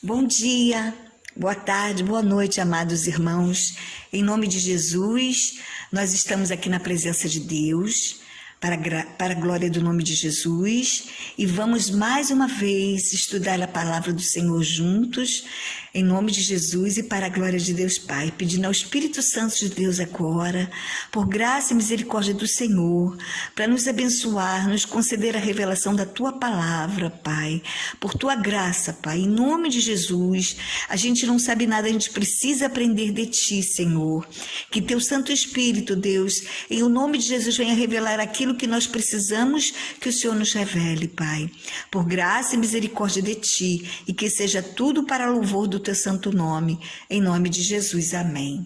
Bom dia, boa tarde, boa noite, amados irmãos. Em nome de Jesus, nós estamos aqui na presença de Deus, para a glória do nome de Jesus, e vamos mais uma vez estudar a palavra do Senhor juntos, em nome de Jesus e para a glória de Deus Pai, pedindo ao Espírito Santo de Deus agora, por graça e misericórdia do Senhor, para nos abençoar, nos conceder a revelação da Tua palavra, Pai, por Tua graça, Pai, em nome de Jesus. A gente não sabe nada, a gente precisa aprender de Ti, Senhor, que Teu Santo Espírito, Deus, em o nome de Jesus venha revelar aquilo que nós precisamos que o Senhor nos revele, Pai, por graça e misericórdia de Ti, e que seja tudo para louvor do Teu santo nome, em nome de Jesus, amém.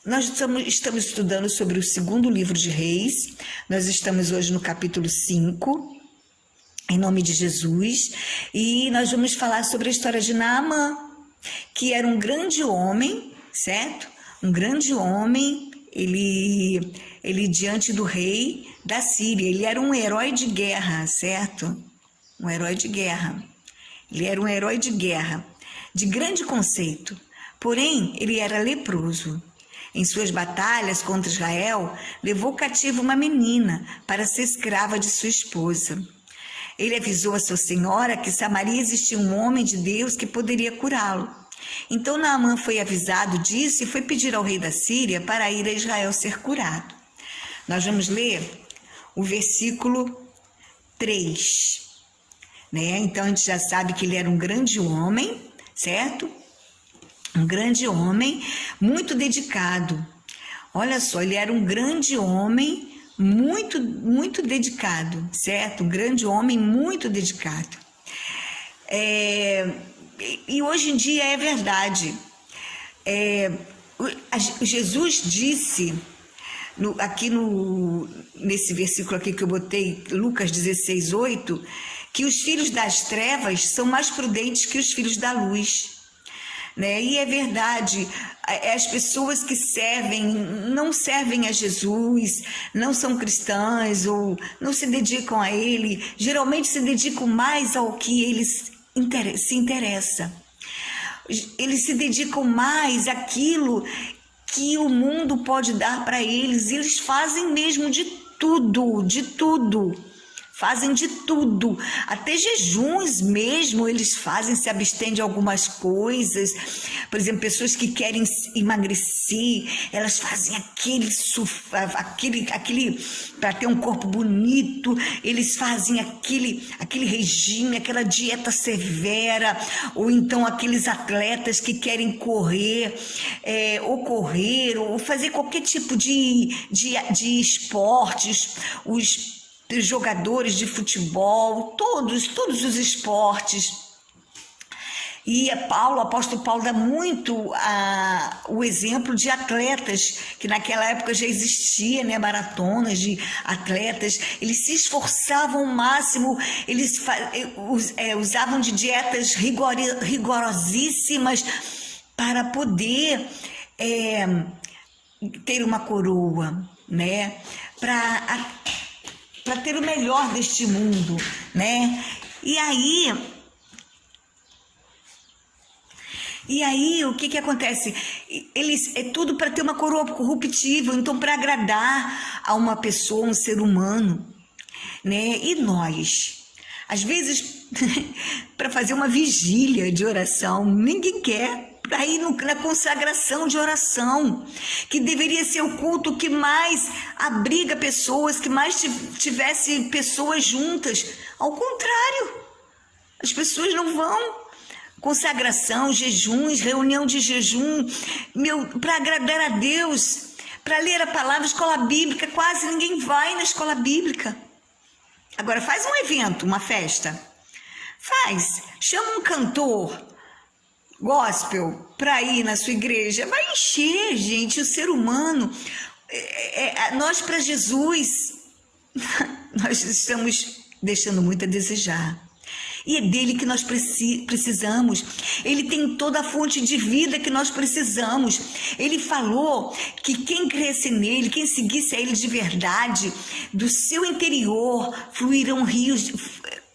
Nós estamos estudando sobre o segundo livro de Reis, nós estamos hoje no capítulo 5, em nome de Jesus, e nós vamos falar sobre a história de Naamã, que era um grande homem, certo? Um grande homem, ele diante do rei da Síria, ele era um herói de guerra, certo? Um herói de guerra. Ele era um herói de guerra, de grande conceito, porém ele era leproso. Em suas batalhas contra Israel, levou cativo uma menina para ser escrava de sua esposa. Ele avisou a sua senhora que em Samaria existia um homem de Deus que poderia curá-lo. Então Naamã foi avisado disso e foi pedir ao rei da Síria para ir a Israel ser curado. Nós vamos ler o versículo 3. Então a gente já sabe que ele era um grande homem, certo? Um grande homem, muito dedicado. Olha só, ele era um grande homem, muito dedicado, certo? Um grande homem, muito dedicado. E hoje em dia é verdade. Jesus disse, nesse versículo aqui que eu botei, Lucas 16:8, que os filhos das trevas são mais prudentes que os filhos da luz. E é verdade, as pessoas que não servem a Jesus, não são cristãs ou não se dedicam a Ele, geralmente se dedicam mais ao que eles se interessam. Eles se dedicam mais àquilo que o mundo pode dar para eles, e eles fazem mesmo de tudo. Fazem de tudo, até jejuns mesmo eles fazem, se abstêm de algumas coisas. Por exemplo, pessoas que querem emagrecer, elas fazem aquele para ter um corpo bonito, eles fazem aquele regime, aquela dieta severa, ou então aqueles atletas que querem correr, ou fazer qualquer tipo de esportes, os jogadores de futebol, todos os esportes. E o apóstolo Paulo dá muito o exemplo de atletas, que naquela época já existia, maratonas de atletas. Eles se esforçavam ao máximo, eles usavam de dietas rigorosíssimas para poder ter uma coroa, para ter o melhor deste mundo, E aí o que acontece? Eles é tudo para ter uma coroa corruptível, então para agradar a uma pessoa, um ser humano, E nós, às vezes, para fazer uma vigília de oração, ninguém quer. Para ir na consagração de oração, que deveria ser o culto que mais abriga pessoas, que mais tivesse pessoas juntas. Ao contrário, as pessoas não vão. Consagração, jejuns, reunião de jejum, para agradar a Deus, para ler a palavra, escola bíblica, quase ninguém vai na escola bíblica. Agora faz um evento, uma festa, chama um cantor gospel para ir na sua igreja, vai encher, gente, o ser humano. Nós, para Jesus, nós estamos deixando muito a desejar. E é dele que nós precisamos. Ele tem toda a fonte de vida que nós precisamos. Ele falou que quem cresce nele, quem seguisse a ele de verdade, do seu interior fluirão rios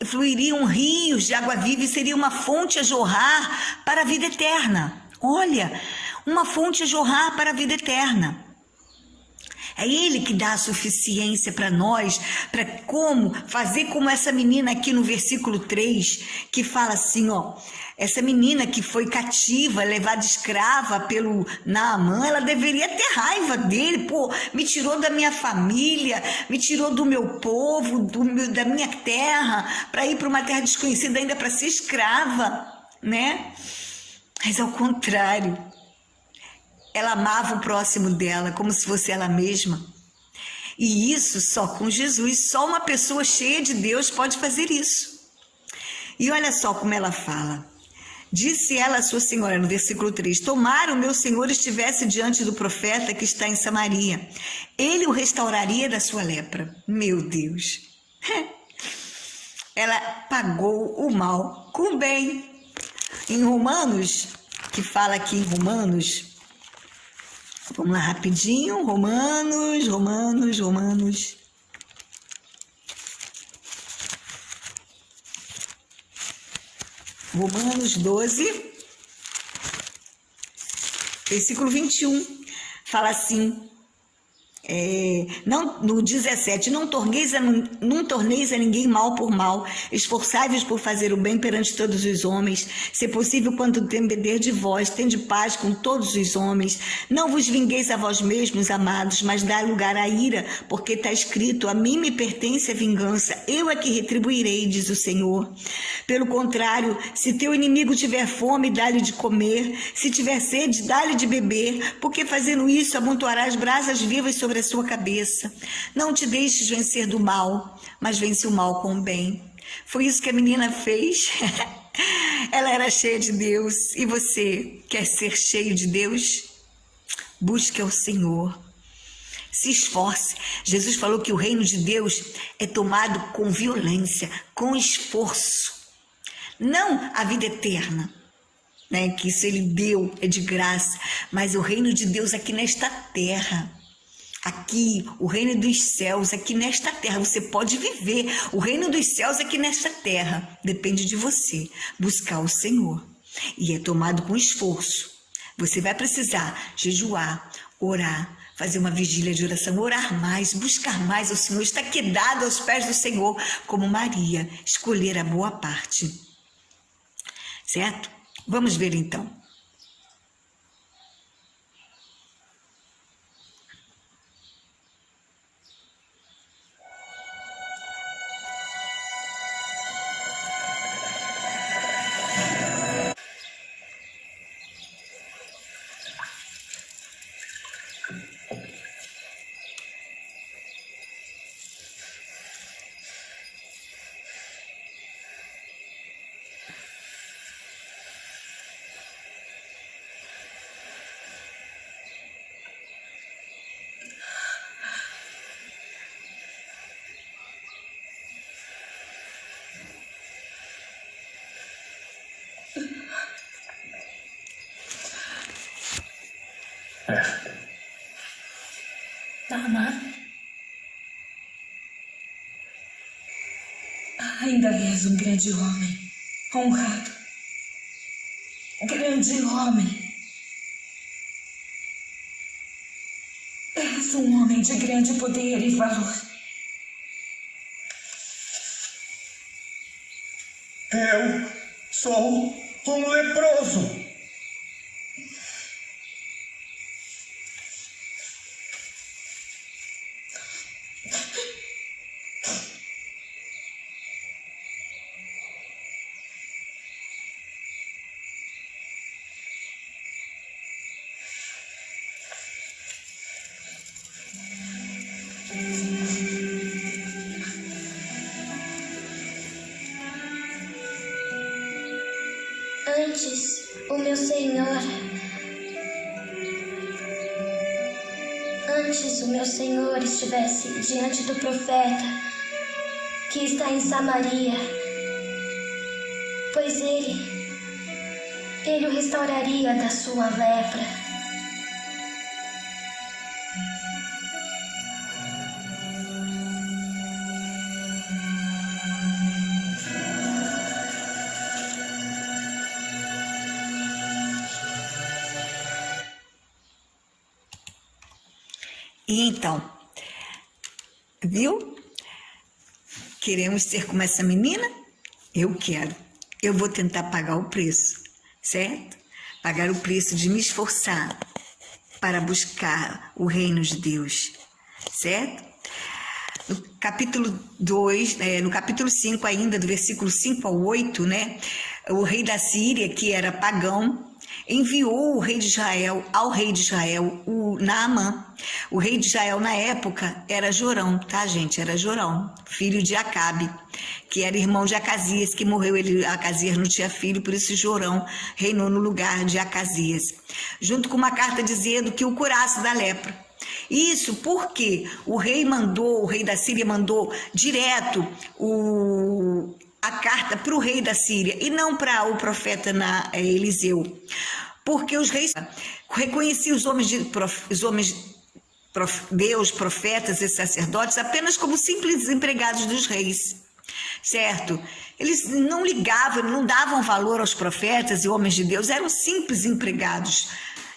fluiriam rios de água viva e seria uma fonte a jorrar para a vida eterna. Olha, uma fonte a jorrar para a vida eterna. É Ele que dá a suficiência para nós, para como fazer como essa menina aqui no versículo 3, que fala assim, ó, essa menina que foi cativa, levada escrava pelo Naamã, ela deveria ter raiva dele, pô, me tirou da minha família, me tirou do meu povo, da minha terra, para ir para uma terra desconhecida ainda para ser escrava, né? Mas ao contrário, ela amava o próximo dela como se fosse ela mesma. E isso só com Jesus, só uma pessoa cheia de Deus pode fazer isso. E olha só como ela fala. Disse ela à sua senhora, no versículo 3, tomara o meu senhor estivesse diante do profeta que está em Samaria. Ele o restauraria da sua lepra. Meu Deus. Ela pagou o mal com o bem. Em Romanos, que fala aqui em Romanos, vamos lá rapidinho, Romanos 12, versículo 21, fala assim, não, no 17, não torneis a ninguém mal por mal, esforçai-vos por fazer o bem perante todos os homens, se possível, quando depender de vós, tende paz com todos os homens, não vos vingueis a vós mesmos, amados, mas dai lugar à ira, porque está escrito, a mim me pertence a vingança, eu é que retribuirei, diz o Senhor. Pelo contrário, se teu inimigo tiver fome, dá-lhe de comer, se tiver sede, dá-lhe de beber, porque fazendo isso, amontoarás brasas vivas sobre a sua cabeça. Não te deixes vencer do mal, mas vence o mal com o bem. Foi isso que a menina fez. Ela era cheia de Deus. E você quer ser cheio de Deus? Busque ao Senhor. Se esforce. Jesus falou que o reino de Deus é tomado com violência, com esforço. Não a vida eterna, né? Que isso Ele deu, é de graça. Mas o reino de Deus aqui nesta terra. Aqui, o reino dos céus, aqui nesta terra, você pode viver. O reino dos céus aqui nesta terra. Depende de você buscar o Senhor. E é tomado com esforço. Você vai precisar jejuar, orar, fazer uma vigília de oração, orar mais, buscar mais ao Senhor, estar quedado aos pés do Senhor, como Maria, escolher a boa parte. Certo? Vamos ver então. Naamã, ainda és um grande homem, honrado, grande homem. És um homem de grande poder e valor. Eu sou um leproso. Antes o meu Senhor estivesse diante do profeta que está em Samaria, pois ele o restauraria da sua lepra. E então, viu? Queremos ser como essa menina? Eu quero. Eu vou tentar pagar o preço, certo? Pagar o preço de me esforçar para buscar o reino de Deus, certo? No capítulo 2, no capítulo 5 ainda, do versículo 5 ao 8, né? O rei da Síria, que era pagão, enviou ao rei de Israel, o Naamã. O rei de Israel na época era Jorão, tá, gente? Era Jorão, filho de Acabe, que era irmão de Acasias, que morreu. Acasias não tinha filho, por isso Jorão reinou no lugar de Acasias, junto com uma carta dizendo que o curasse da lepra. Isso porque o rei da Síria mandou direto a carta para o rei da Síria e não para o profeta Eliseu, porque os reis reconheciam os homens de Deus, profetas e sacerdotes apenas como simples empregados dos reis, certo? Eles não ligavam, não davam valor aos profetas e homens de Deus, eram simples empregados.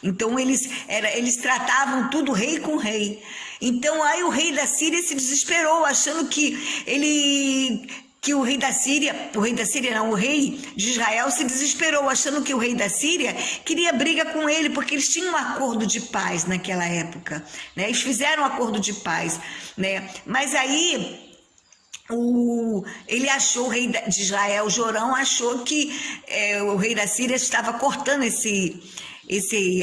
Então eles tratavam tudo rei com rei. Então aí o rei da Síria se desesperou, achando que o rei de Israel se desesperou, achando que o rei da Síria queria briga com ele, porque eles tinham um acordo de paz naquela época, né? Eles fizeram um acordo de paz, né? Mas aí ele achou, o rei de Israel, Jorão, achou que o rei da Síria estava cortando esse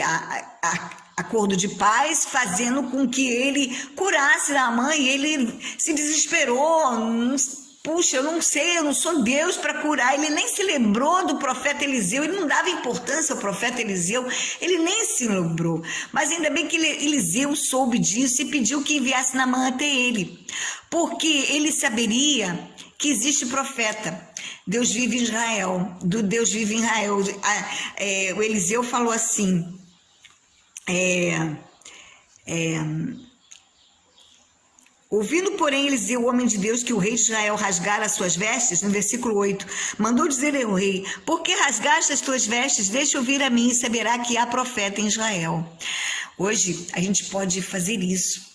acordo de paz, fazendo com que ele curasse Naamã, e ele se desesperou. Puxa, eu não sei, eu não sou Deus para curar. Ele nem se lembrou do profeta Eliseu, ele não dava importância ao profeta Eliseu, ele nem se lembrou. Mas ainda bem que Eliseu soube disso e pediu que enviasse Naamã até ele, porque ele saberia que existe profeta. Deus vive em Israel, Deus vive em Israel. O Eliseu falou assim, ouvindo, porém, Eliseu, o homem de Deus, que o rei de Israel rasgara as suas vestes, no versículo 8, mandou dizer ao rei: por que rasgaste as tuas vestes? Deixa ouvir a mim e saberá que há profeta em Israel. Hoje a gente pode fazer isso.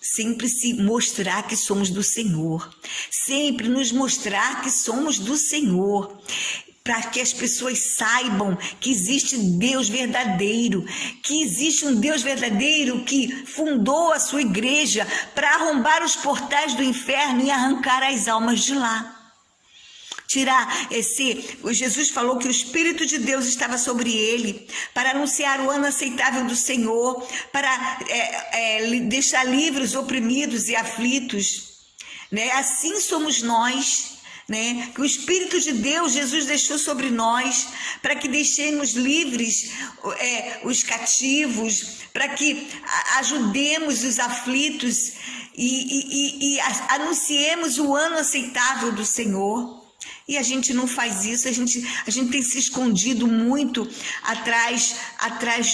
Sempre se mostrar que somos do Senhor, sempre nos mostrar que somos do Senhor, para que as pessoas saibam que existe Deus verdadeiro, que existe um Deus verdadeiro que fundou a sua igreja para arrombar os portais do inferno e arrancar as almas de lá. Jesus falou que o Espírito de Deus estava sobre ele para anunciar o ano aceitável do Senhor, para deixar livres os oprimidos e aflitos, né? Assim somos nós, né? Que o Espírito de Deus, Jesus deixou sobre nós, para que deixemos livres os cativos, para que ajudemos os aflitos e anunciemos o ano aceitável do Senhor. E a gente não faz isso, a gente tem se escondido muito atrás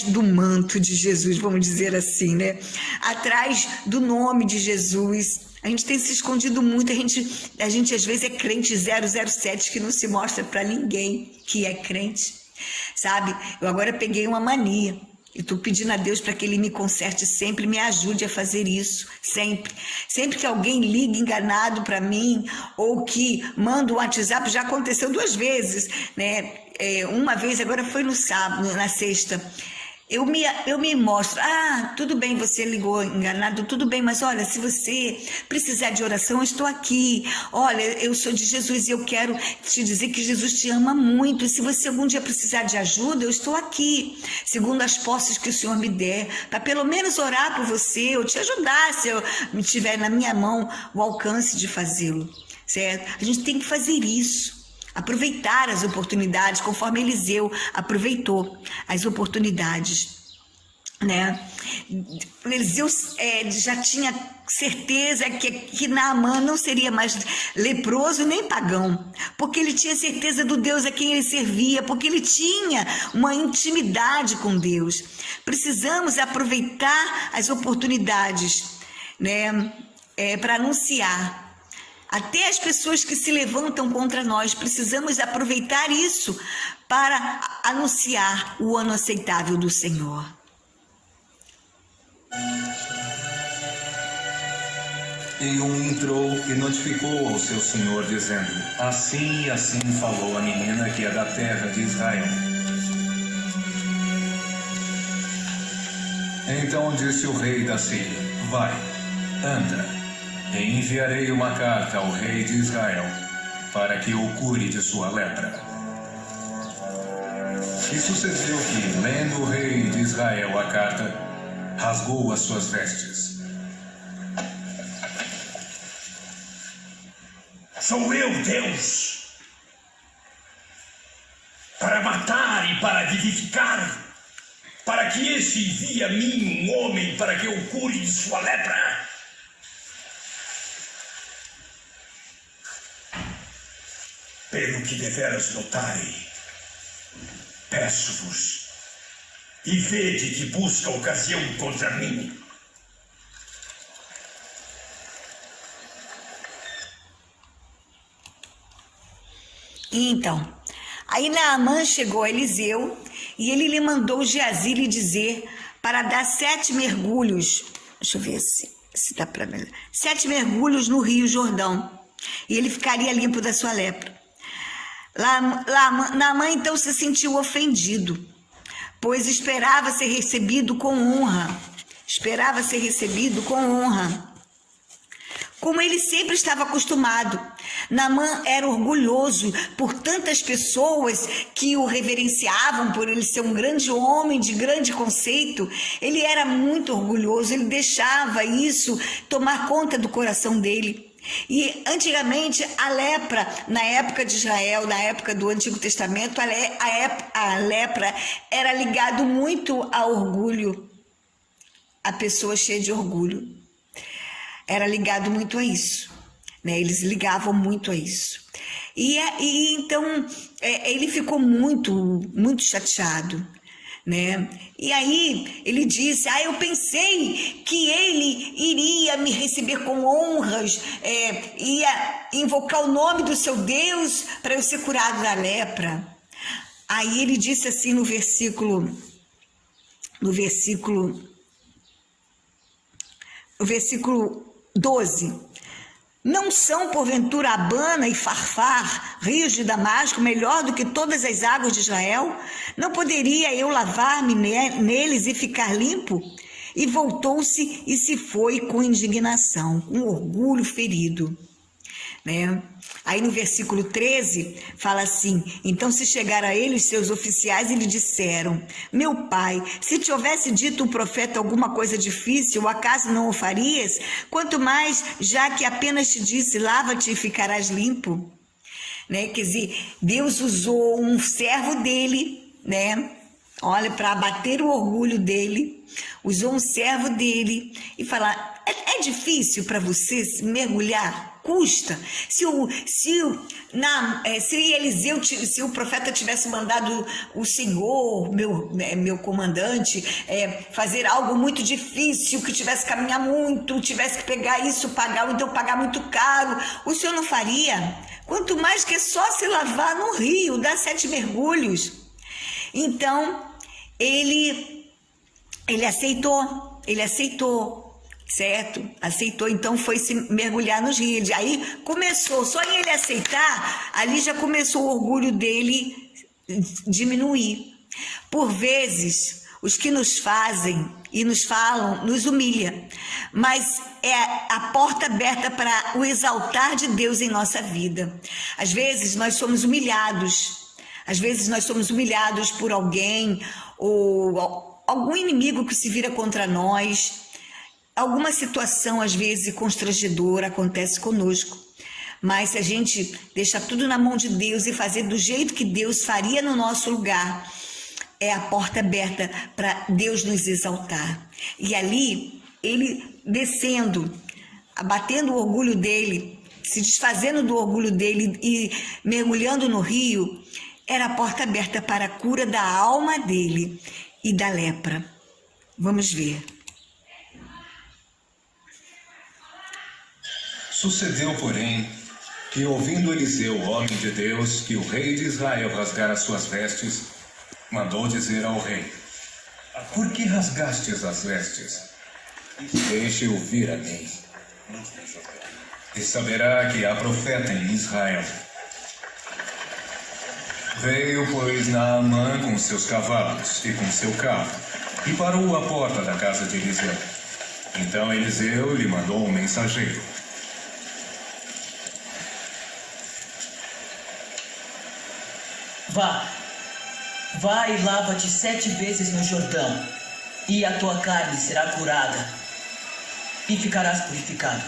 do manto de Jesus, vamos dizer assim, né? Atrás do nome de Jesus. A gente tem se escondido muito, a gente às vezes é crente 007 que não se mostra para ninguém que é crente, sabe? Eu agora peguei uma mania. E estou pedindo a Deus para que Ele me conserte sempre, me ajude a fazer isso, sempre. Sempre que alguém liga enganado para mim, ou que manda um WhatsApp, já aconteceu 2 vezes, né? Uma vez, agora foi no sábado, na sexta, eu me mostro, tudo bem, você ligou enganado, tudo bem, mas olha, se você precisar de oração, eu estou aqui, olha, eu sou de Jesus e eu quero te dizer que Jesus te ama muito, e se você algum dia precisar de ajuda, eu estou aqui, segundo as posses que o Senhor me der, para pelo menos orar por você, ou te ajudar, se eu tiver na minha mão o alcance de fazê-lo, certo? A gente tem que fazer isso. Aproveitar as oportunidades, conforme Eliseu aproveitou as oportunidades, né? Eliseu já tinha certeza que Naamã não seria mais leproso nem pagão, porque ele tinha certeza do Deus a quem ele servia, porque ele tinha uma intimidade com Deus. Precisamos aproveitar as oportunidades, né? Para anunciar. Até as pessoas que se levantam contra nós, precisamos aproveitar isso para anunciar o ano aceitável do Senhor. E um entrou e notificou ao seu senhor, dizendo: assim e assim falou a menina que é da terra de Israel. Então disse o rei da Síria: vai, anda, e enviarei uma carta ao rei de Israel, para que o cure de sua lepra. E sucedeu que, lendo o rei de Israel a carta, rasgou as suas vestes. Sou eu, Deus, para matar e para vivificar, para que este envie a mim um homem para que eu cure de sua lepra. Pelo que deveras notarem, peço-vos, e vede que busca ocasião contra mim. Então, aí Naamã chegou a Eliseu e ele lhe mandou Geazi lhe dizer para dar 7 mergulhos. Deixa eu ver se dá para ver. 7 mergulhos no Rio Jordão e ele ficaria limpo da sua lepra. Naamã então se sentiu ofendido, pois esperava ser recebido com honra. Como ele sempre estava acostumado. Naamã era orgulhoso por tantas pessoas que o reverenciavam por ele ser um grande homem de grande conceito. Ele era muito orgulhoso, ele deixava isso tomar conta do coração dele. E antigamente a lepra, na época de Israel, na época do Antigo Testamento, a lepra era ligado muito a orgulho, a pessoa cheia de orgulho. Era ligado muito a isso, né? Eles ligavam muito a isso. E então ele ficou muito chateado, né? E aí ele disse: eu pensei que ele iria me receber com honras, ia invocar o nome do seu Deus para eu ser curado da lepra. Aí ele disse assim no versículo 12: não são porventura Abana e Farfar, rios de Damasco, melhor do que todas as águas de Israel? Não poderia eu lavar-me neles e ficar limpo? E voltou-se e se foi com indignação, com orgulho ferido, né? Aí no versículo 13 fala assim: então se chegaram a ele os seus oficiais e lhe disseram: meu pai, se te houvesse dito o profeta alguma coisa difícil, acaso não o farias? Quanto mais, já que apenas te disse: lava-te e ficarás limpo. Né? Quer dizer, Deus usou um servo dele, né? Olha, para abater o orgulho dele, usou um servo dele e falar: é difícil para você se mergulhar? Custa. Se Eliseu, se o profeta tivesse mandado o Senhor, meu comandante, fazer algo muito difícil, que tivesse que caminhar muito, tivesse que pegar isso, pagar, ou então pagar muito caro, o Senhor não faria? Quanto mais que é só se lavar no rio, dar 7 mergulhos. Então, ele aceitou, certo? Aceitou, então foi se mergulhar nos rios. Aí começou, só em ele aceitar, ali já começou o orgulho dele diminuir. Por vezes, os que nos fazem e nos falam, nos humilha, mas é a porta aberta para o exaltar de Deus em nossa vida. Às vezes nós somos humilhados por alguém ou algum inimigo que se vira contra nós. Alguma situação, às vezes, constrangedora acontece conosco, mas se a gente deixar tudo na mão de Deus e fazer do jeito que Deus faria no nosso lugar, é a porta aberta para Deus nos exaltar. E ali, ele descendo, abatendo o orgulho dele, se desfazendo do orgulho dele e mergulhando no rio, era a porta aberta para a cura da alma dele e da lepra. Vamos ver. Sucedeu, porém, que ouvindo Eliseu, homem de Deus, que o rei de Israel rasgara suas vestes, mandou dizer ao rei: por que rasgastes as vestes? Deixe-o vir a mim, e saberá que há profeta em Israel. Veio, pois, Naamã com seus cavalos e com seu carro, e parou à porta da casa de Eliseu. Então Eliseu lhe mandou um mensageiro. Vá e lava-te 7 vezes no Jordão, e a tua carne será curada, e ficarás purificado.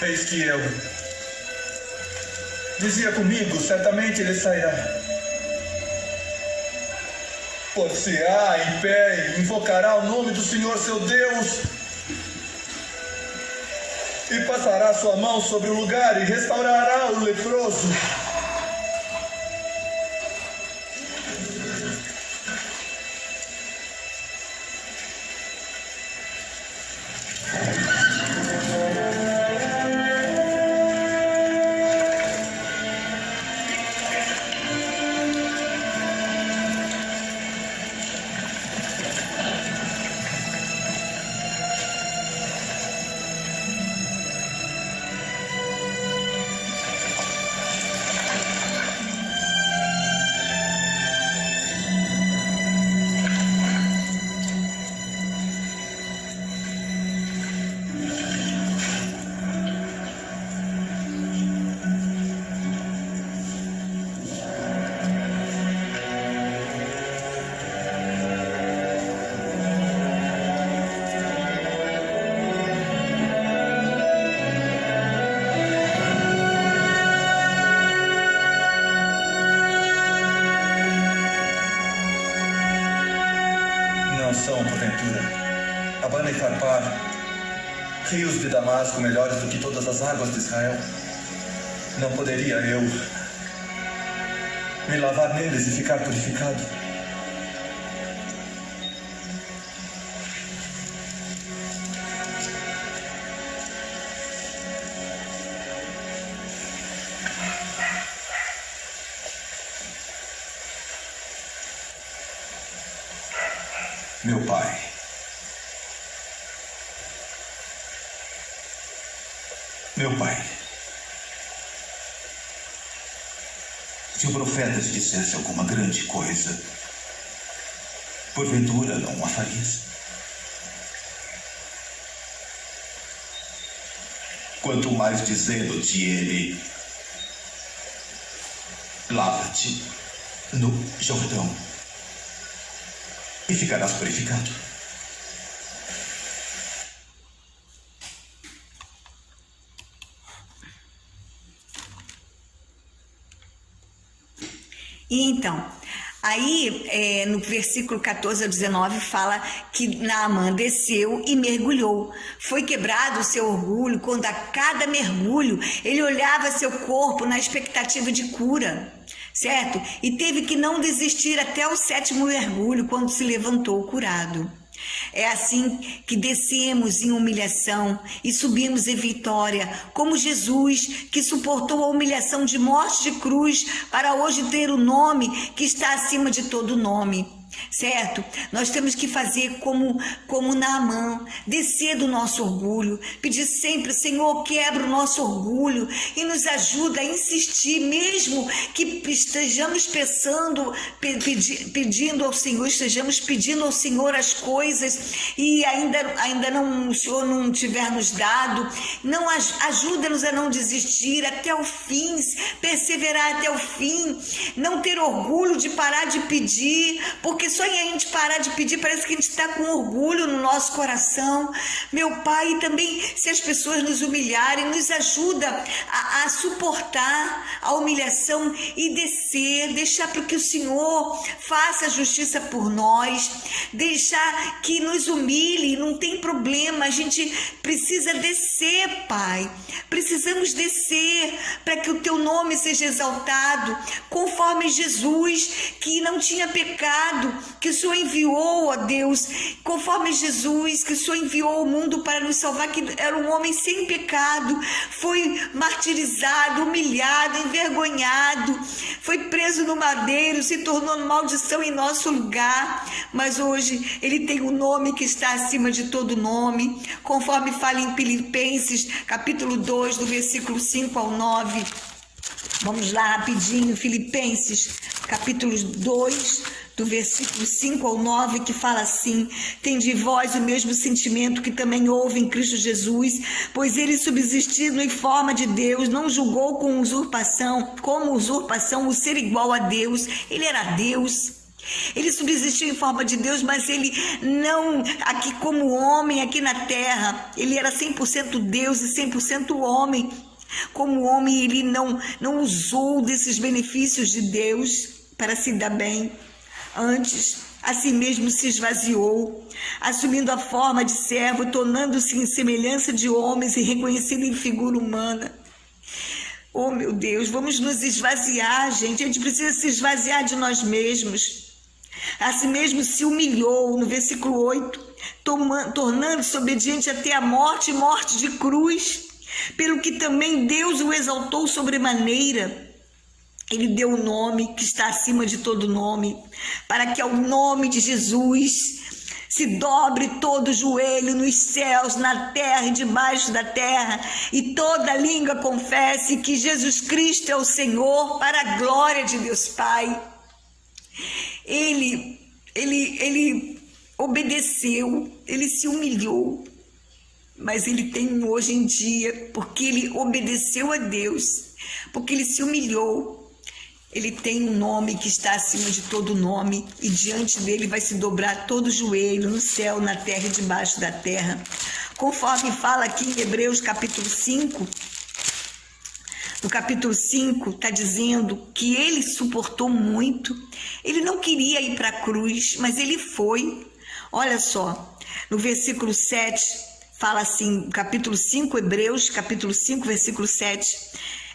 Eis que eu dizia comigo, certamente ele sairá. Por-se-á em pé e invocará o nome do Senhor seu Deus, e passará sua mão sobre o lugar e restaurará o leproso. São, porventura, Abana e Farpar, rios de Damasco melhores do que todas as águas de Israel? Não poderia eu me lavar neles e ficar purificado? Meu pai, se o profeta te dissesse alguma grande coisa, porventura não a farias? Quanto mais dizendo-te ele, lava-te no Jordão e ficarás purificado. E então, aí no versículo 14 a 19 fala que Naamã desceu e mergulhou. Foi quebrado o seu orgulho quando a cada mergulho ele olhava seu corpo na expectativa de cura, certo? E teve que não desistir até o 7º mergulho, quando se levantou curado. É assim que descemos em humilhação e subimos em vitória, como Jesus, que suportou a humilhação de morte de cruz para hoje ter o nome que está acima de todo nome. Certo? Nós temos que fazer como Naamã, descer do nosso orgulho, pedir sempre, Senhor, quebra o nosso orgulho e nos ajuda a insistir, mesmo que estejamos pedindo ao Senhor, estejamos pedindo ao Senhor as coisas e ainda não, o Senhor não tiver nos dado. Não, ajuda-nos a não desistir até o fim, perseverar até o fim, não ter orgulho de parar de pedir, porque só em a gente parar de pedir parece que a gente está com orgulho no nosso coração. Meu Pai, e também se as pessoas nos humilharem, nos ajuda a suportar a humilhação e descer, deixar para que o Senhor faça a justiça por nós, deixar que nos humilhe, não tem problema, a gente precisa descer, Pai, precisamos descer para que o Teu nome seja exaltado, conforme Jesus, que não tinha pecado, que o Senhor enviou, ó Deus, conforme Jesus, que o Senhor enviou ao mundo para nos salvar, que era um homem sem pecado, foi martirizado, humilhado, envergonhado, foi preso no madeiro, se tornou maldição em nosso lugar, mas hoje ele tem um nome que está acima de todo nome, conforme fala em Filipenses, capítulo 2, do versículo 5 ao 9. Vamos lá rapidinho, Filipenses, capítulo 2, do versículo 5 ao 9, que fala assim: tende vós o mesmo sentimento que também houve em Cristo Jesus, pois ele, subsistindo em forma de Deus, não julgou como usurpação o ser igual a Deus. Ele era Deus. Ele subsistiu em forma de Deus, mas ele não, aqui como homem, aqui na terra, ele era 100% Deus e 100% homem. Como homem, ele não usou desses benefícios de Deus para se dar bem. Antes, a si mesmo se esvaziou, assumindo a forma de servo, tornando-se em semelhança de homens e reconhecido em figura humana. Oh, meu Deus, vamos nos esvaziar, gente. A gente precisa se esvaziar de nós mesmos. A si mesmo se humilhou, no versículo 8, tornando-se obediente até a morte e morte de cruz, pelo que também Deus o exaltou sobremaneira. Ele deu o nome que está acima de todo nome, para que ao nome de Jesus se dobre todo o joelho nos céus, na terra e debaixo da terra, e toda língua confesse que Jesus Cristo é o Senhor, para a glória de Deus Pai. Ele obedeceu, ele se humilhou, mas ele tem hoje em dia, porque ele obedeceu a Deus, porque ele se humilhou, ele tem um nome que está acima de todo nome, e diante dele vai se dobrar todo o joelho, no céu, na terra e debaixo da terra. Conforme fala aqui em Hebreus capítulo 5, no capítulo 5 está dizendo que ele suportou muito, ele não queria ir para a cruz, mas ele foi. Olha só, no versículo 7, fala assim, capítulo 5, Hebreus, capítulo 5, versículo 7,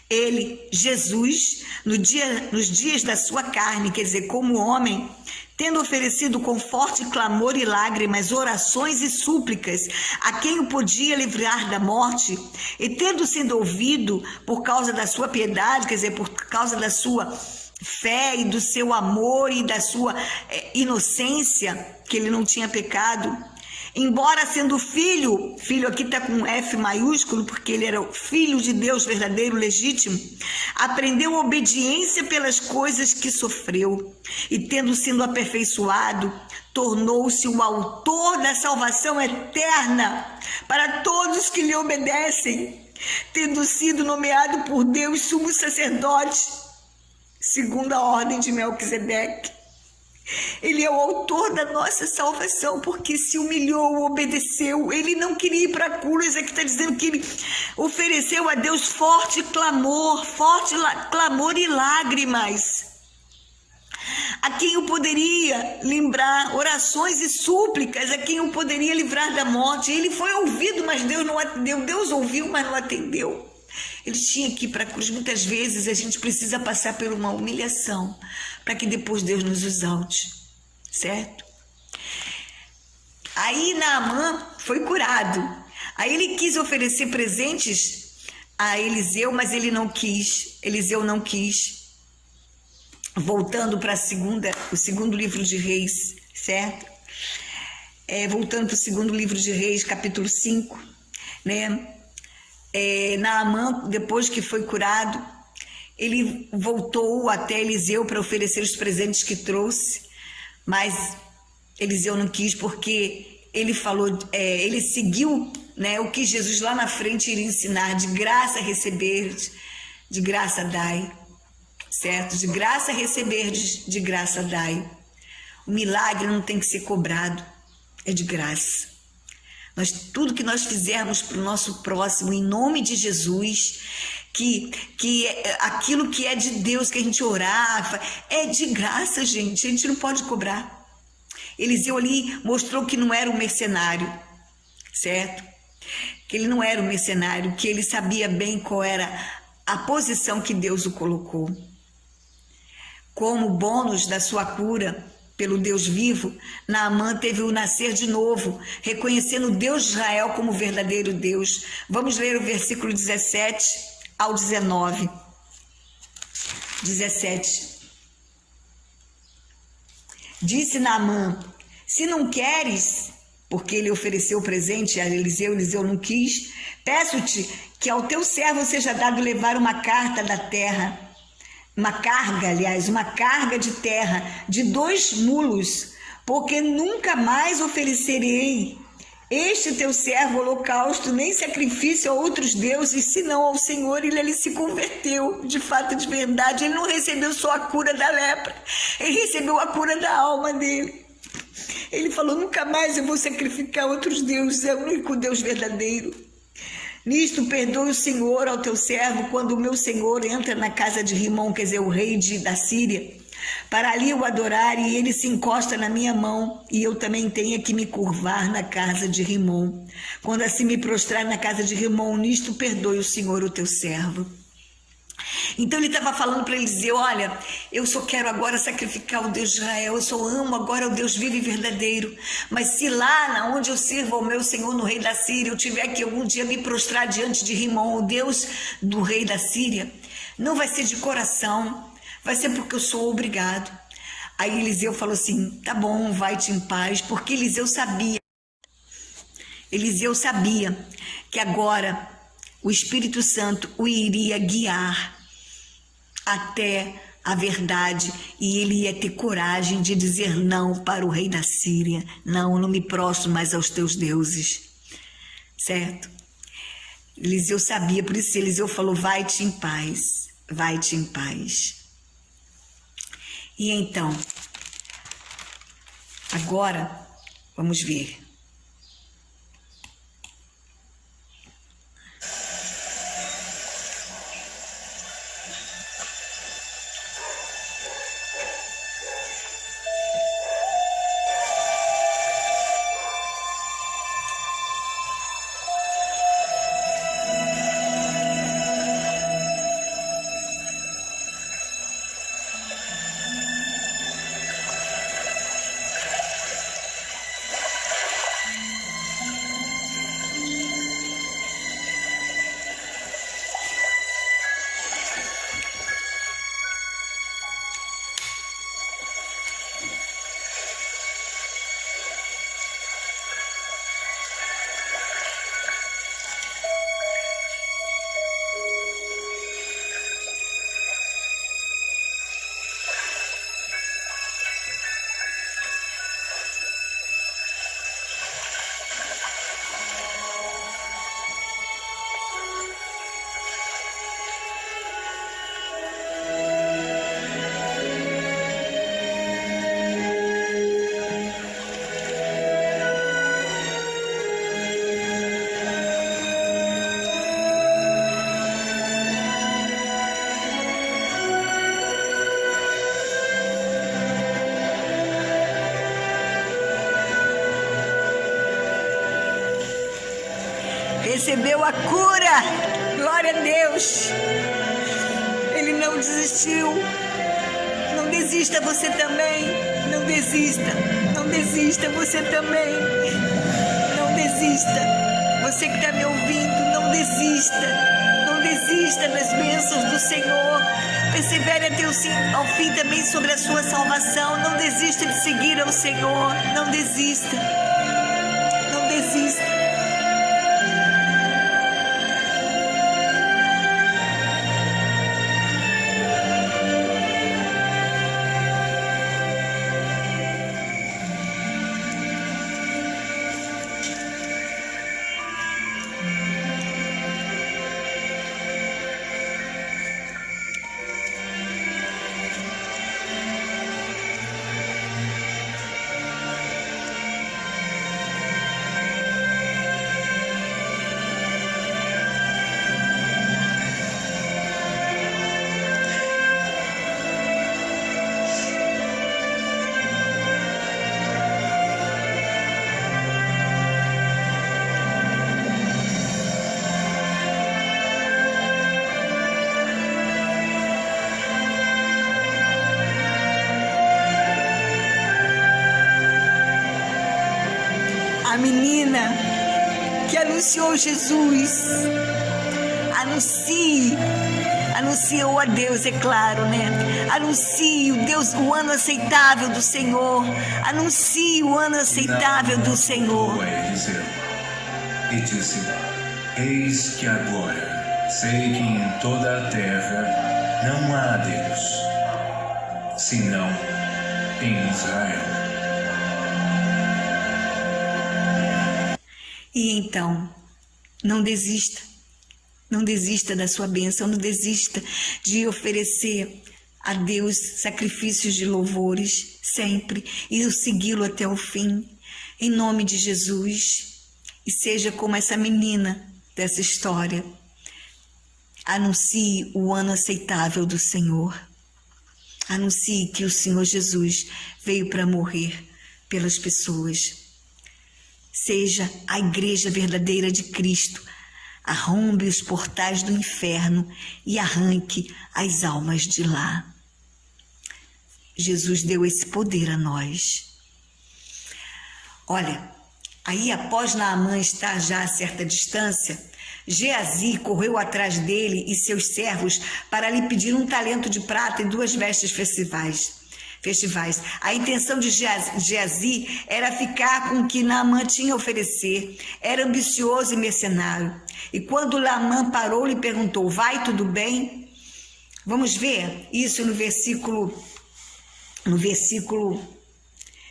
ele, Jesus, nos dias da sua carne, quer dizer, como homem, tendo oferecido com forte clamor e lágrimas, orações e súplicas a quem o podia livrar da morte, e tendo sido ouvido por causa da sua piedade, quer dizer, por causa da sua fé e do seu amor e da sua inocência, que ele não tinha pecado, embora sendo filho aqui está com F maiúsculo, porque ele era o filho de Deus verdadeiro, legítimo, aprendeu obediência pelas coisas que sofreu, e tendo sido aperfeiçoado, tornou-se o autor da salvação eterna para todos que lhe obedecem, tendo sido nomeado por Deus sumo sacerdote, segundo a ordem de Melquisedeque. Ele é o autor da nossa salvação, porque se humilhou, obedeceu. Ele não queria ir para a cruz, aqui está dizendo que ele ofereceu a Deus forte clamor e lágrimas. A quem o poderia livrar, orações e súplicas, a quem o poderia livrar da morte. Ele foi ouvido, mas Deus não atendeu. Deus ouviu, mas não atendeu. Ele tinha que ir para a cruz. Muitas vezes a gente precisa passar por uma humilhação para que depois Deus nos exalte, certo? Aí Naamã foi curado. Aí ele quis oferecer presentes a Eliseu, mas ele não quis. Eliseu não quis. Voltando para o segundo livro de Reis, certo? Voltando para o segundo livro de Reis, capítulo 5, né? Naamã, depois que foi curado, ele voltou até Eliseu para oferecer os presentes que trouxe, mas Eliseu não quis, porque ele falou, ele seguiu, né, o que Jesus lá na frente iria ensinar: de graça receber, de graça dai, certo? De graça receber, de graça dai. O milagre não tem que ser cobrado, é de graça. Tudo que nós fizermos para o nosso próximo, em nome de Jesus, que aquilo que é de Deus, que a gente orar, é de graça, gente. A gente não pode cobrar. Eliseu ali mostrou que não era um mercenário, certo? Que ele não era um mercenário, que ele sabia bem qual era a posição que Deus o colocou. Como bônus da sua cura, pelo Deus vivo, Naamã teve o nascer de novo, reconhecendo o Deus de Israel como verdadeiro Deus. Vamos ler o versículo 17 ao 19. 17. Disse Naamã: se não queres, porque ele ofereceu o presente a Eliseu, Eliseu não quis, peço-te que ao teu servo seja dado levar uma carta da terra, uma carga de terra de 2 mulos, porque nunca mais oferecerei este teu servo holocausto, nem sacrifício a outros deuses, senão ao Senhor. Ele se converteu, de fato, de verdade. Ele não recebeu só a cura da lepra, ele recebeu a cura da alma dele. Ele falou: nunca mais eu vou sacrificar outros deuses, é o único Deus verdadeiro. Nisto perdoe o Senhor ao teu servo quando o meu senhor entra na casa de Rimom, quer dizer, o rei da Síria, para ali o adorar, e ele se encosta na minha mão, e eu também tenho que me curvar na casa de Rimom. Quando assim me prostrar na casa de Rimom, nisto perdoe o Senhor o teu servo. Então ele estava falando para Eliseu: olha, eu só quero agora sacrificar o Deus de Israel, eu só amo agora o Deus vivo e verdadeiro, mas se lá onde eu sirvo ao meu Senhor no rei da Síria, eu tiver que algum dia me prostrar diante de Rimom, o Deus do rei da Síria, não vai ser de coração, vai ser porque eu sou obrigado. Aí Eliseu falou assim: tá bom, vai-te em paz, porque Eliseu sabia que agora o Espírito Santo o iria guiar até a verdade, e ele ia ter coragem de dizer não para o rei da Síria. Não, eu não me prostro mais aos teus deuses, certo? Eliseu sabia, por isso Eliseu falou: vai-te em paz, vai-te em paz. E então, agora, vamos ver. Recebeu a cura, glória a Deus. Ele não desistiu. Não desista você também, não desista, não desista você também, não desista. Você que está me ouvindo, não desista, não desista das bênçãos do Senhor. Persevere até ao fim também sobre a sua salvação. Não desista de seguir ao Senhor, não desista, não desista. a menina que anunciou Jesus. Anuncie o a Deus, é claro, né? Anuncie o ano aceitável do Senhor. Anuncie o ano aceitável do Senhor. E disse: eis que agora sei que em toda a terra não há Deus, senão em Israel. E então, não desista. Não desista da sua bênção, não desista de oferecer a Deus sacrifícios de louvores sempre e segui-lo até o fim, em nome de Jesus. E seja como essa menina dessa história. Anuncie o ano aceitável do Senhor. Anuncie que o Senhor Jesus veio para morrer pelas pessoas. Seja a igreja verdadeira de Cristo. Arrombe os portais do inferno e arranque as almas de lá. Jesus deu esse poder a nós. Olha, aí após Naamã estar já a certa distância, Geazi correu atrás dele e seus servos para lhe pedir 1 talento de prata e 2 vestes festivais. A intenção de Geazi era ficar com o que Naamã tinha a oferecer. Era ambicioso e mercenário. E quando Naamã parou, lhe perguntou: vai tudo bem? Vamos ver isso no versículo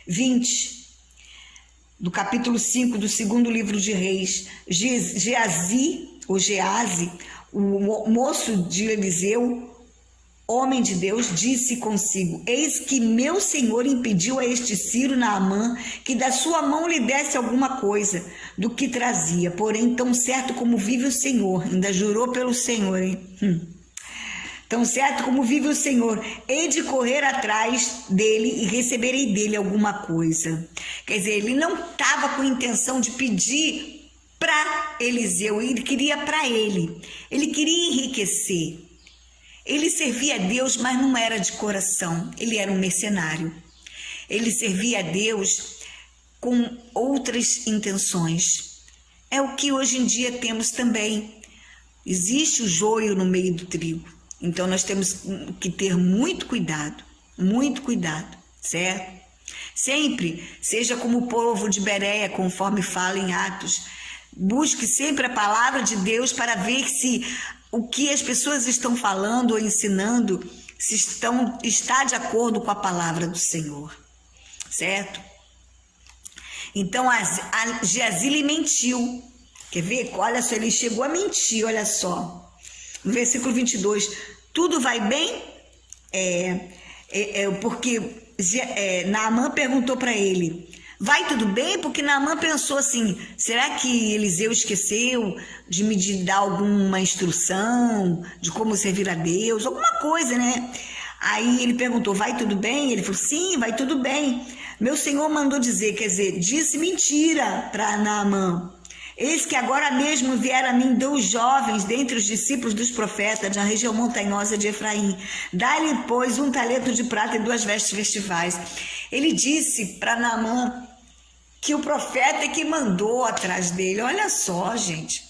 20 do capítulo 5 do 2º livro de Reis. Geazi, o moço de Eliseu, homem de Deus, disse consigo: eis que meu senhor impediu a este Sírio Naamã que da sua mão lhe desse alguma coisa do que trazia, porém tão certo como vive o Senhor, ainda jurou pelo Senhor, hein? Tão certo como vive o Senhor, hei de correr atrás dele e receberei dele alguma coisa. Quer dizer, ele não estava com intenção de pedir para Eliseu, ele queria para ele queria enriquecer. Ele servia a Deus, mas não era de coração. Ele era um mercenário. Ele servia a Deus com outras intenções. É o que hoje em dia temos também. Existe o joio no meio do trigo. Então nós temos que ter muito cuidado, certo? Sempre seja como o povo de Bereia, conforme fala em Atos. Busque sempre a palavra de Deus para ver se o que as pessoas estão falando ou ensinando está de acordo com a palavra do Senhor, certo? Então, Geazi lhe mentiu. Quer ver? Olha só, ele chegou a mentir, olha só. No versículo 22, tudo vai bem? Porque Naamã perguntou para ele, vai tudo bem? Porque Naamã pensou assim, será que Eliseu esqueceu de me dar alguma instrução de como servir a Deus? Alguma coisa, né? Aí ele perguntou, vai tudo bem? Ele falou, sim, vai tudo bem. Meu senhor mandou dizer, quer dizer, disse mentira para Naamã. Eis que agora mesmo vieram a mim 2 jovens dentre os discípulos dos profetas na região montanhosa de Efraim. Dá-lhe, pois, 1 talento de prata e 2 vestes festivais. Ele disse para Naamã que o profeta é que mandou atrás dele. Olha só, gente.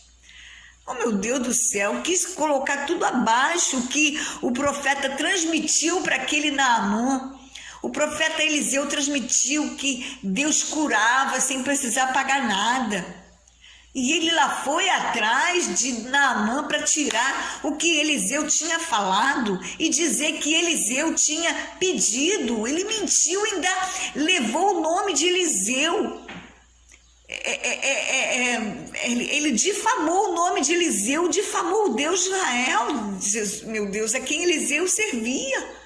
Oh, meu Deus do céu, quis colocar tudo abaixo que o profeta transmitiu para aquele Naamã. O profeta Eliseu transmitiu que Deus curava sem precisar pagar nada. E ele lá foi atrás de Naamã para tirar o que Eliseu tinha falado e dizer que Eliseu tinha pedido. Ele mentiu e ainda levou o nome de Eliseu. Ele difamou o nome de Eliseu, difamou o Deus de Israel. Meu Deus, a quem Eliseu servia.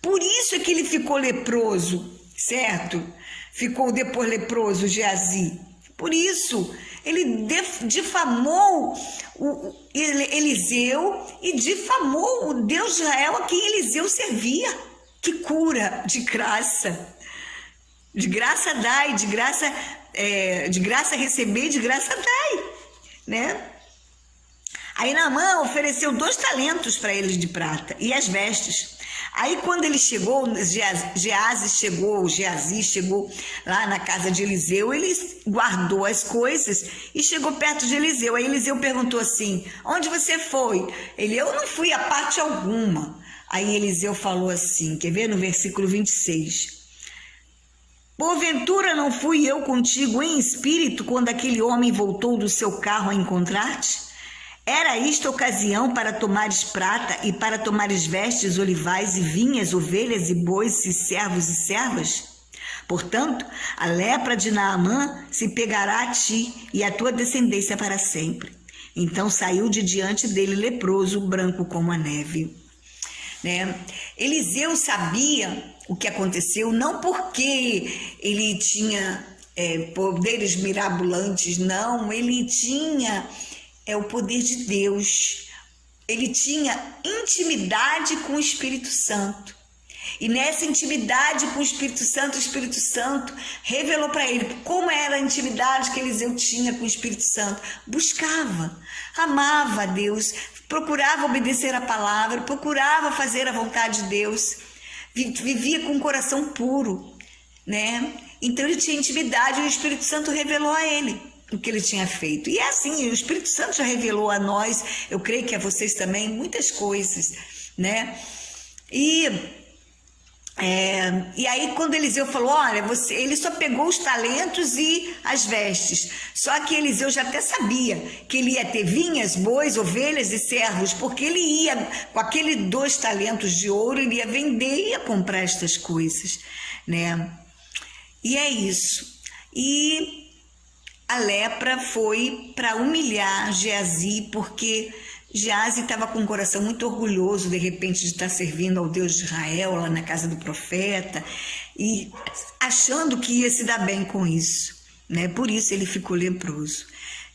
Por isso é que ele ficou leproso, certo? Ficou depois leproso, Geazi. Por isso, ele difamou Eliseu e difamou o Deus de Israel a quem Eliseu servia. Que cura de graça. De graça dai, de graça receber, de graça dai, né? Aí Naamã ofereceu 2 talentos para eles de prata e as vestes. Aí quando ele chegou, Geazi chegou lá na casa de Eliseu, ele guardou as coisas e chegou perto de Eliseu. Aí Eliseu perguntou assim, onde você foi? Ele, eu não fui a parte alguma. Aí Eliseu falou assim, quer ver no versículo 26? Porventura não fui eu contigo em espírito quando aquele homem voltou do seu carro a encontrar-te? Era isto ocasião para tomares prata e para tomares vestes, olivais e vinhas, ovelhas e bois e servos e servas? Portanto, a lepra de Naamã se pegará a ti e a tua descendência para sempre. Então saiu de diante dele leproso, branco como a neve. Eliseu sabia o que aconteceu, não porque ele tinha poderes mirabolantes, não, ele tinha o poder de Deus, ele tinha intimidade com o Espírito Santo, e nessa intimidade com o Espírito Santo revelou para ele como era a intimidade que Eliseu tinha com o Espírito Santo. Buscava, amava a Deus, procurava obedecer a palavra, procurava fazer a vontade de Deus, vivia com um coração puro, Então ele tinha intimidade e o Espírito Santo revelou a ele o que ele tinha feito. E é assim, o Espírito Santo já revelou a nós, eu creio que a vocês também, muitas coisas, E aí quando Eliseu falou, olha, ele só pegou os talentos e as vestes. Só que Eliseu já até sabia que ele ia ter vinhas, bois, ovelhas e servos, porque ele ia, com aqueles 2 talentos de ouro, ele ia vender e ia comprar estas coisas, E é isso. E a lepra foi para humilhar Geazi, porque Geazi estava com um coração muito orgulhoso, de repente, de estar servindo ao Deus de Israel, lá na casa do profeta, e achando que ia se dar bem com isso, Por isso ele ficou leproso,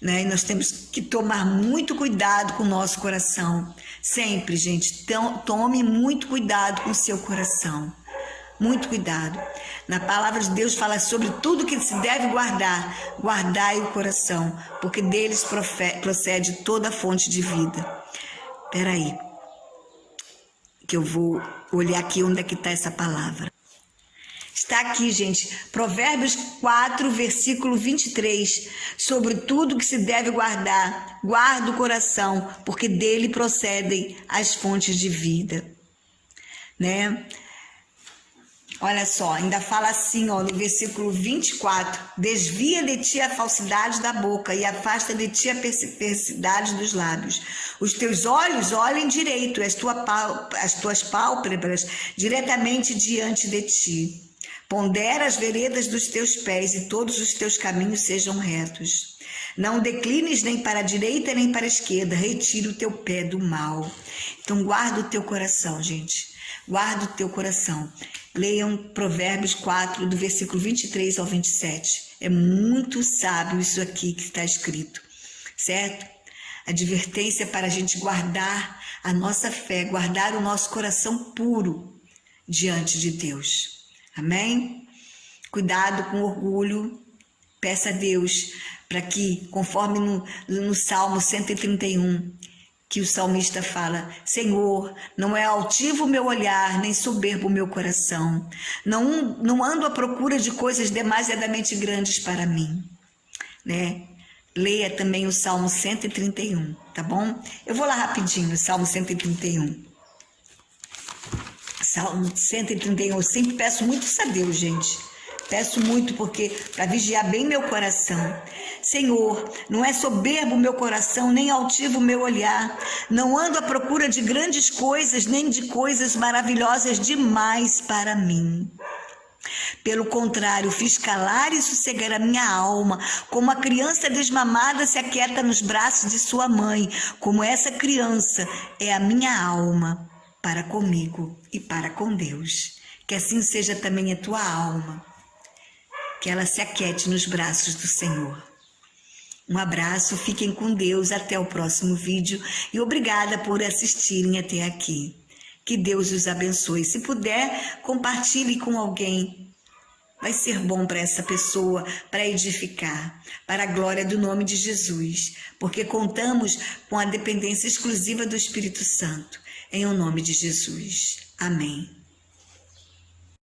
E nós temos que tomar muito cuidado com o nosso coração. Sempre, gente, tome muito cuidado com o seu coração. Muito cuidado. Na palavra de Deus fala sobre tudo que se deve guardar. Guardai o coração, porque deles procede toda a fonte de vida. Espera aí, que eu vou olhar aqui onde é que está essa palavra. Está aqui, gente, Provérbios 4, versículo 23. Sobre tudo que se deve guardar, guarda o coração, porque dele procedem as fontes de vida. Olha só, ainda fala assim, no versículo 24, desvia de ti a falsidade da boca e afasta de ti a perversidade dos lábios. Os teus olhos olhem direito, as tuas pálpebras diretamente diante de ti. Pondera as veredas dos teus pés e todos os teus caminhos sejam retos. Não declines nem para a direita nem para a esquerda, retira o teu pé do mal. Então guarda o teu coração, gente, guarda o teu coração. Leiam Provérbios 4, do versículo 23 ao 27. É muito sábio isso aqui que está escrito, certo? Advertência para a gente guardar a nossa fé, guardar o nosso coração puro diante de Deus. Amém? Cuidado com orgulho. Peça a Deus para que, conforme no Salmo 131, que o salmista fala, Senhor, não é altivo o meu olhar, nem soberbo o meu coração. Não ando à procura de coisas demasiadamente grandes para mim. Leia também o Salmo 131, tá bom? Eu vou lá rapidinho, Salmo 131. Salmo 131, eu sempre peço muito isso a Deus, gente. Peço muito porque para vigiar bem meu coração. Senhor, não é soberbo o meu coração, nem altivo o meu olhar. Não ando à procura de grandes coisas, nem de coisas maravilhosas demais para mim. Pelo contrário, fiz calar e sossegar a minha alma, como a criança desmamada se aquieta nos braços de sua mãe, como essa criança é a minha alma para comigo e para com Deus. Que assim seja também a tua alma, que ela se aquiete nos braços do Senhor. Um abraço, fiquem com Deus, até o próximo vídeo e obrigada por assistirem até aqui. Que Deus os abençoe. Se puder, compartilhe com alguém. Vai ser bom para essa pessoa, para edificar, para a glória do nome de Jesus, porque contamos com a dependência exclusiva do Espírito Santo. em o nome de Jesus. Amém.